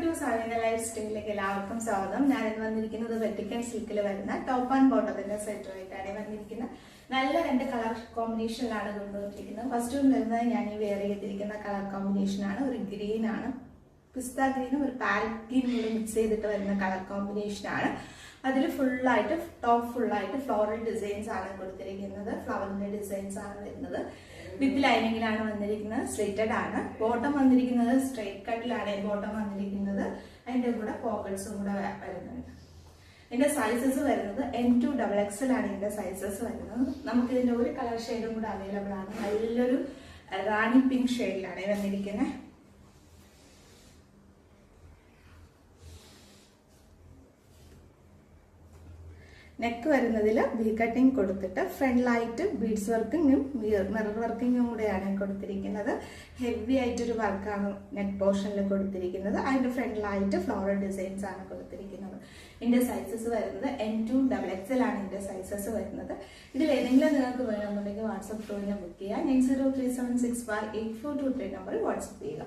To സാവിന life സ്റ്റൈലിലേക്ക് എല്ലാവർക്കും സ്വാഗതം. ഞാൻ ഇന്ന് വന്നിരിക്കുന്നത് വെട്ടിക്കൻ സിൽക്കിൽ വരുന്ന ടോപ്പ് ആൻഡ് ബോട്ടത്തിന്റെ സെറ്റുമായിട്ടാണ് വന്നിരിക്കുന്നത്. നല്ല രണ്ട് കളർ കോമ്പിനേഷനിലാണ് കൊണ്ടുവന്നിരിക്കുന്നത്. ഫസ്റ്റ് വരുന്നത് ഞാൻ ഈ വെയർ ചെയ്തിരിക്കുന്ന കളർ കോമ്പിനേഷനാണ്. ഒരു ഗ്രീൻ ആണ്, പിസ്ത ഗ്രീനും ഒരു പാരറ്റ് ഗ്രീനും കൂടെ മിക്സ് ചെയ്തിട്ട് വരുന്ന കളർ കോമ്പിനേഷനാണ്. അതിൽ ഫുള്ളായിട്ട് ടോപ്പ് ഫുള്ളായിട്ട് ഫ്ലോറൽ ഡിസൈൻസ് ആണ് കൊടുത്തിരിക്കുന്നത്. ഫ്ലവറിന്റെ ഡിസൈൻസ് ആണ് വരുന്നത്. വിത്ത് ലൈനിങ്ങിലാണ് വന്നിരിക്കുന്നത്. സ്ട്രേറ്റഡ് ആണ്. ബോട്ടം വന്നിരിക്കുന്നത് സ്ട്രേറ്റ് കട്ടിലാണ് ബോട്ടം വന്നിരിക്കുന്നത്. അതിന്റെ കൂടെ പോക്കറ്റ്സും കൂടെ വരുന്നുണ്ട്. ഇതിന്റെ സൈസസ് വരുന്നത് M2XXL ആണ് ഇതിന്റെ സൈസസ് വരുന്നത്. നമുക്ക് ഇതിന്റെ ഒരു കളർ ഷെയ്ഡും കൂടെ അവൈലബിൾ ആണ്. നല്ലൊരു റാണി പിങ്ക് ഷെയ്ഡിലാണ് വന്നിരിക്കുന്നത്. നെക്ക് വരുന്നതിൽ വി കട്ടിങ് കൊടുത്തിട്ട് ഫ്രണ്ടിലായിട്ട് ബീഡ്സ് വർക്കിങ്ങും മിറർ വർക്കിങ്ങും കൂടെയാണ് കൊടുത്തിരിക്കുന്നത്. ഹെവി ആയിട്ടൊരു വർക്കാണ് നെക്ക് പോർഷനിൽ കൊടുത്തിരിക്കുന്നത്. അതിന്റെ ഫ്രണ്ടിലായിട്ട് ഫ്ലോറൽ ഡിസൈൻസ് ആണ് കൊടുത്തിരിക്കുന്നത്. ഇതിന്റെ സൈസസ് വരുന്നത് M2XXL ആണ് ഇതിന്റെ സൈസസ് വരുന്നത്. ഇതിൽ ഏതെങ്കിലും നിങ്ങൾക്ക് വേണമെന്നുണ്ടെങ്കിൽ വാട്സ്ആപ്പ് ത്രൂവിനെ ബുക്ക് ചെയ്യാം. 9037648423 നമ്പറിൽ വാട്സ്ആപ്പ് ചെയ്യുക.